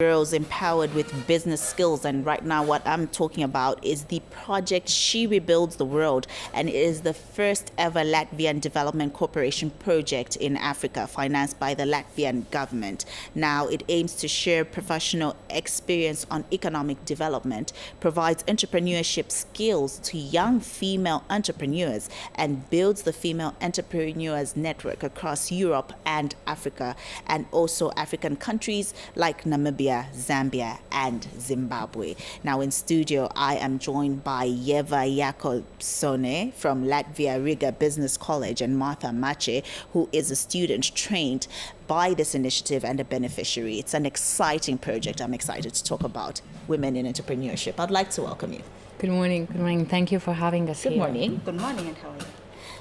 girls empowered with business skills, and right now what I'm talking about is the project She Rebuilds the World, and it is the first ever Latvian Development Corporation project in Africa financed by the Latvian government. Now it aims to share professional experience on economic development, provides entrepreneurship skills to young female entrepreneurs, and builds the female entrepreneurs network across Europe and Africa, and also African countries like Namibia, Zambia, and Zimbabwe. Now in studio, I am joined by Yeva Jakobsone from Latvia Riga Business College and Martha Mache, who is a student trained by this initiative and a beneficiary. It's an exciting project. I'm excited to talk about women in entrepreneurship. I'd like to welcome you. Good morning. Good morning. Thank you for having us here. Good morning. Good morning, and how are you?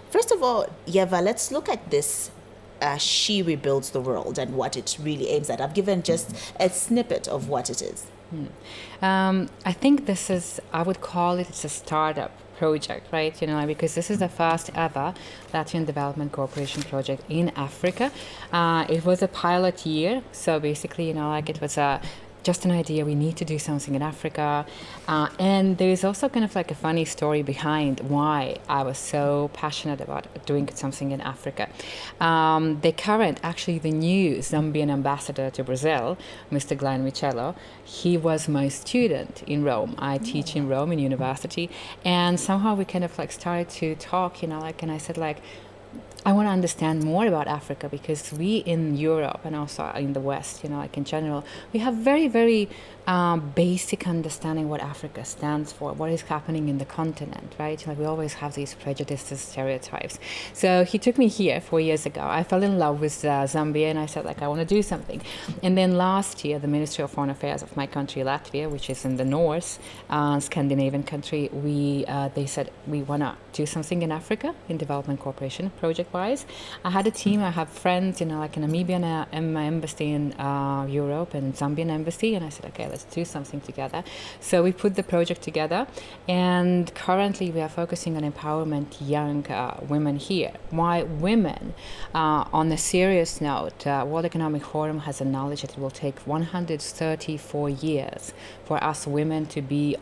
First of all, Yeva, let's look at this She Rebuilds the World and what it really aims at. I've given just a snippet of what it is. I think this is, I would call it's a startup project, right? Because this is the first ever Latvian Development Corporation project in Africa. It was a pilot year, so basically, it was just an idea, we need to do something in Africa. And there is also kind of like a funny story behind why I was so passionate about doing something in Africa. The new Zambian ambassador to Brazil, Mr. Glenn Michello, he was my student in Rome. I teach in Rome in university. And somehow we kind of started to talk, and I said I want to understand more about Africa, because we in Europe and also in the West, in general, we have very, very basic understanding what Africa stands for, what is happening in the continent, right? We always have these prejudices, stereotypes. So he took me here 4 years ago. I fell in love with Zambia, and I said, I want to do something. And then last year, the Ministry of Foreign Affairs of my country, Latvia, which is in the north, Scandinavian country, they said, we want to do something in Africa, in Development Corporation, project-wise. I had a team, I have friends, like in Namibia and my embassy in Europe and Zambian embassy, and I said, okay, let's do something together. So we put the project together, and currently we are focusing on empowerment young women here. Why women? On a serious note, World Economic Forum has acknowledged that it will take 134 years for us women to be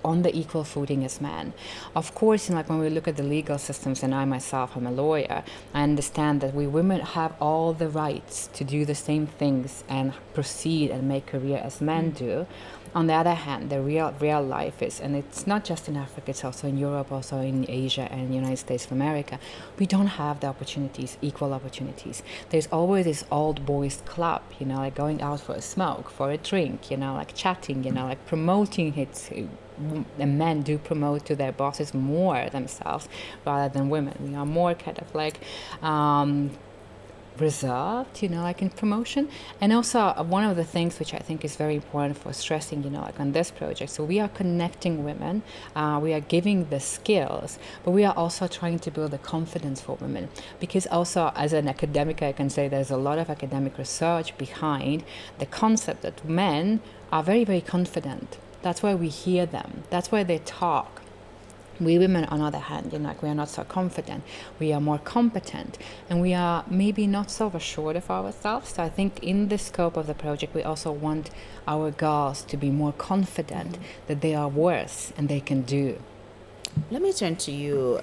on the equal footing as men. Of course, when we look at the legal systems, and I myself am a lawyer, I understand that we women have all the rights to do the same things and proceed and make career as men do. On the other hand, the real life is, and it's not just in Africa, it's also in Europe, also in Asia and United States of America, we don't have the opportunities, equal opportunities. There's always this old boys club, going out for a smoke, for a drink, chatting, promoting it. And men do promote to their bosses more themselves rather than women. We are more kind of reserved, in promotion. And also one of the things which I think is very important for stressing, on this project. So we are connecting women, we are giving the skills, but we are also trying to build the confidence for women. Because also as an academic, I can say there's a lot of academic research behind the concept that men are very, very confident. That's why we hear them. That's why they talk. We women, on the other hand, we are not so confident. We are more competent, and we are maybe not so assured of ourselves. So I think in the scope of the project, we also want our girls to be more confident that they are worth and they can do. Let me turn to you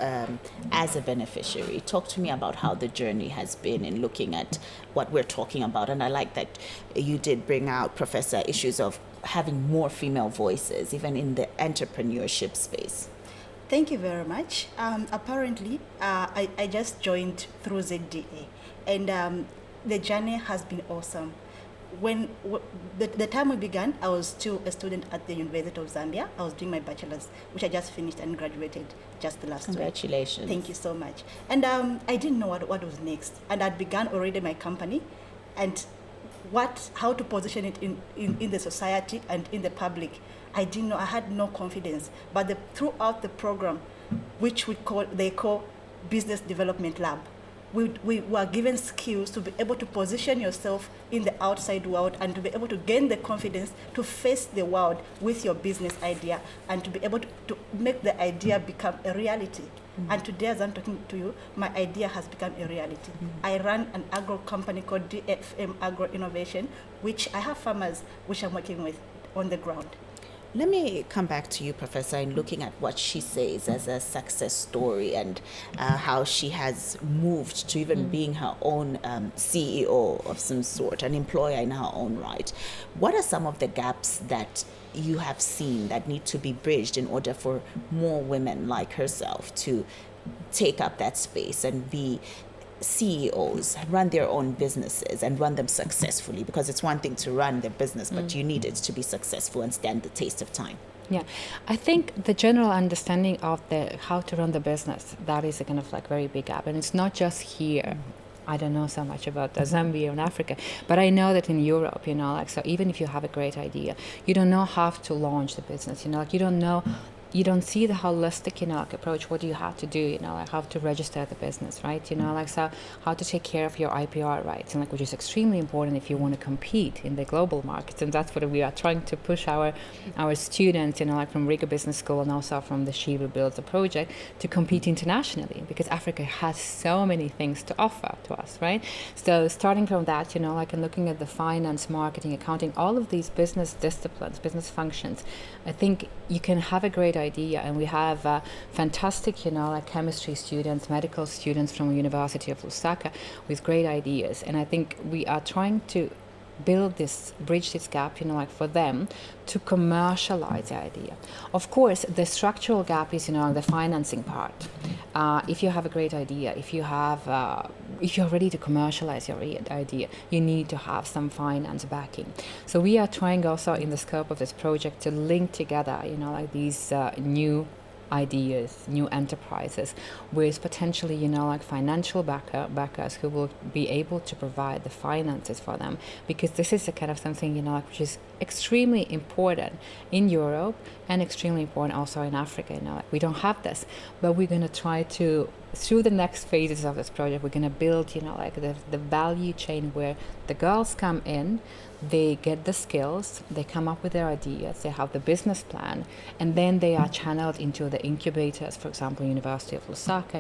as a beneficiary. Talk to me about how the journey has been in looking at what we're talking about. And I like that you did bring out, Professor, issues of having more female voices, even in the entrepreneurship space. Thank you very much. Apparently, I just joined through ZDA, and the journey has been awesome. When the time we began, I was still a student at the University of Zambia. I was doing my bachelor's, which I just finished and graduated just the last week. Congratulations. Thank you so much. And I didn't know what was next. And I'd begun already my company, and how to position it in the society and in the public. I didn't know, I had no confidence. But throughout the program, which they call Business Development Lab, we were given skills to be able to position yourself in the outside world and to be able to gain the confidence to face the world with your business idea and to be able to make the idea become a reality. And today, as I'm talking to you, my idea has become a reality. I run an agro company called DFM Agro Innovation, which I have farmers which I'm working with on the ground. Let me come back to you, Professor, in looking at what she says as a success story and how she has moved to even being her own CEO of some sort, an employer in her own right. What are some of the gaps that you have seen that need to be bridged in order for more women like herself to take up that space and be CEOs, run their own businesses and run them successfully? Because it's one thing to run their business, but you need it to be successful and stand the taste of time. Yeah, I think the general understanding of the how to run the business, that is a kind of like very big gap. And it's not just here. I don't know so much about Zambia and Africa, but I know that in Europe, like, so even if you have a great idea, you don't know how to launch the business, like you don't know, you don't see the holistic, like approach. What do you have to do, like how to register the business, right? Like so how to take care of your IPR rights, and like which is extremely important if you want to compete in the global markets. And that's what we are trying to push our students, like from Riga Business School and also from the She Rebuilds the project to compete internationally, because Africa has so many things to offer to us, right? So starting from that, like and looking at the finance, marketing, accounting, all of these business disciplines, business functions, I think you can have a great idea, and we have fantastic, like chemistry students, medical students from University of Lusaka with great ideas, and I think we are trying to bridge this gap, like for them to commercialize the idea. Of course, the structural gap is, the financing part. If you have a great idea, if you're ready to commercialize your idea, you need to have some finance backing. So we are trying also in the scope of this project to link together, like these new ideas, new enterprises, with potentially, like financial backers who will be able to provide the finances for them, because this is a kind of something, which is extremely important in Europe and extremely important also in Africa. We don't have this, but we're going to try to, through the next phases of this project, we're going to build, like the value chain where the girls come in, they get the skills, they come up with their ideas, they have the business plan, and then they are channeled into the incubators, for example, University of Lusaka,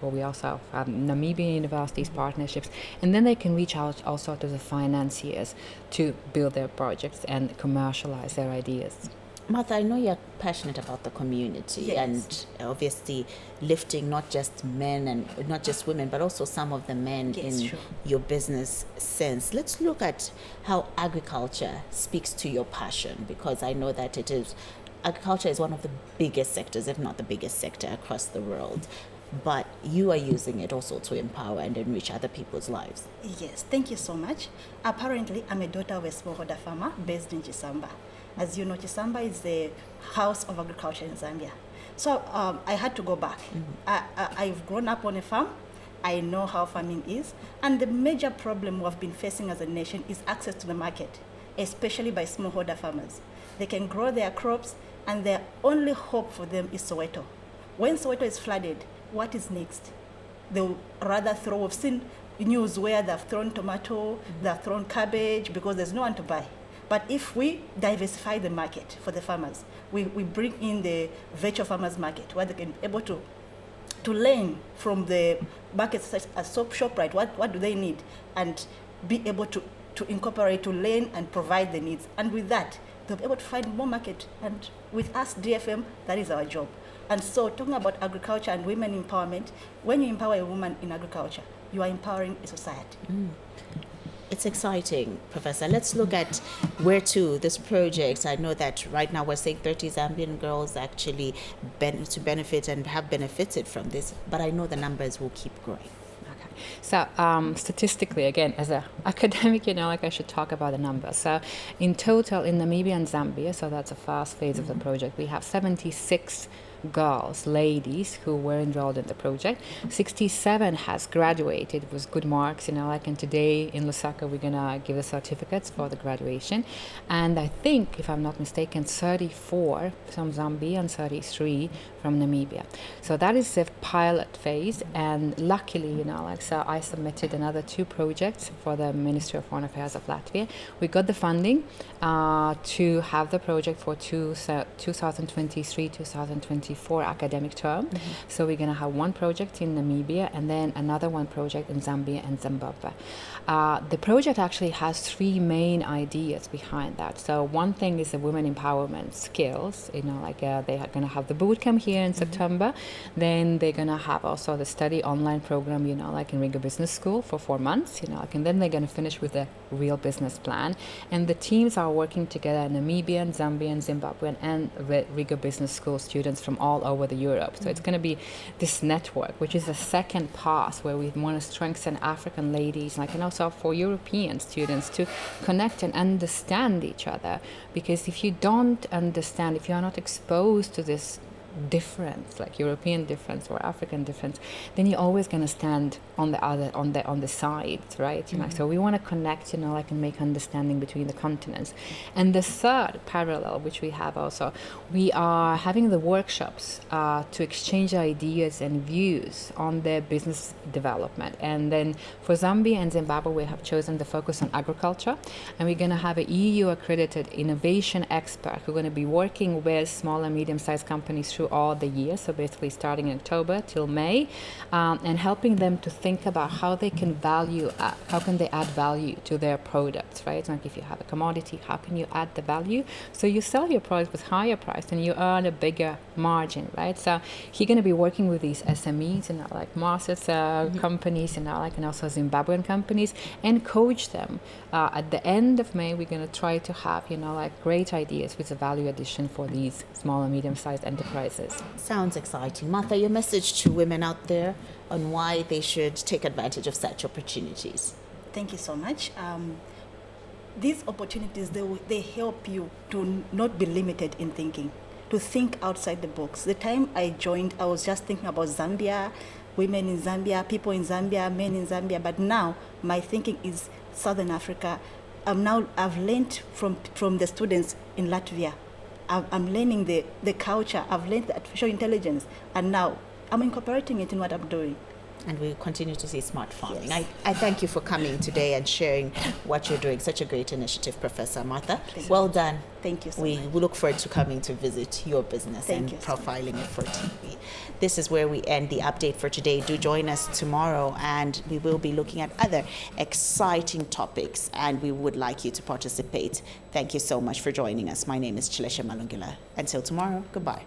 or we also have Namibian universities partnerships, and then they can reach out also to the financiers to build their projects and commercialize their ideas. Martha, I know you're passionate about the community. Yes. And obviously lifting not just men and not just women, but also some of the men in Sure. your business sense. Let's look at how agriculture speaks to your passion, because I know that agriculture is one of the biggest sectors, if not the biggest sector across the world. But you are using it also to empower and enrich other people's lives. Yes, thank you so much. Apparently, I'm a daughter of a smallholder farmer based in Chisamba. As you know, Chisamba is the house of agriculture in Zambia. So I had to go back. I've grown up on a farm. I know how farming is. And the major problem we've been facing as a nation is access to the market, especially by smallholder farmers. They can grow their crops, and their only hope for them is Soweto. When Soweto is flooded, what is next? They'll rather throw, we've seen news where they've thrown tomato, they've thrown cabbage because there's no one to buy. But if we diversify the market for the farmers, we bring in the virtual farmers market where they can be able to learn from the markets such as ShopRite, what do they need, and be able to incorporate, to learn and provide the needs. And with that, they'll be able to find more market. And with us, DFM, that is our job. And so talking about agriculture and women empowerment, when you empower a woman in agriculture, you are empowering a society. It's exciting, Professor. Let's look at where to this project. I know that right now we're saying 30 Zambian girls actually to benefit and have benefited from this, but I know the numbers will keep growing. Okay. So statistically, again, as an academic, I should talk about the numbers. So in total, in Namibia and Zambia, so that's the first phase of the project, we have 76 girls, ladies who were enrolled in the project. 67 has graduated with good marks, and today in Lusaka we're gonna give the certificates for the graduation. And I think, if I'm not mistaken, 34 from Zambia and 33 from Namibia. So that is the pilot phase, and luckily, so I submitted another 2 projects for the Ministry of Foreign Affairs of Latvia. We got the funding to have the project for 2023-2024 academic term. So we're going to have 1 project in Namibia and then another 1 project in Zambia and Zimbabwe. The project actually has 3 main ideas behind that. So one thing is the women empowerment skills. They're going to have the boot camp here in September. Then they're going to have also the study online program, in Riga Business School for 4 months, and then they're going to finish with a real business plan. And the teams are working together, Namibian, Zambian, Zimbabwean, and Riga Business School students from all over the Europe. So it's going to be this network, which is the second path where we want to strengthen African ladies, and also for European students to connect and understand each other. Because if you don't understand, if you are not exposed to this difference, like European difference or African difference, then you're always going to stand on the sides, right? So we want to connect, and make understanding between the continents. And the third parallel, which we have also, we are having the workshops to exchange ideas and views on their business development. And then for Zambia and Zimbabwe, we have chosen the focus on agriculture, and we're going to have an EU accredited innovation expert who's going to be working with small and medium-sized companies through all the year, so basically starting in October till May, and helping them to think about how they can how can they add value to their products, right? Like if you have a commodity, how can you add the value so you sell your product with higher price and you earn a bigger margin, right? So he's going to be working with these SMEs, Masters companies, and also Zimbabwean companies, and coach them. At the end of May, we're going to try to have great ideas with a value addition for these small and medium-sized enterprises. Sounds exciting. Martha, your message to women out there on why they should take advantage of such opportunities. Thank you so much. These opportunities, they help you to not be limited in thinking, to think outside the box. The time I joined, I was just thinking about Zambia, women in Zambia, people in Zambia, men in Zambia, but now my thinking is Southern Africa. I've learned from the students in Latvia. I'm learning the culture, I've learned the artificial intelligence, and now I'm incorporating it in what I'm doing. And we continue to see smart farming. Yes. I thank you for coming today and sharing what you're doing. Such a great initiative, Professor Martha. Well done. Thank you so much. We look forward to coming to visit your business and profiling it for TV. This is where we end the update for today. Do join us tomorrow, and we will be looking at other exciting topics, and we would like you to participate. Thank you so much for joining us. My name is Chilesha Malungila. Until tomorrow, goodbye.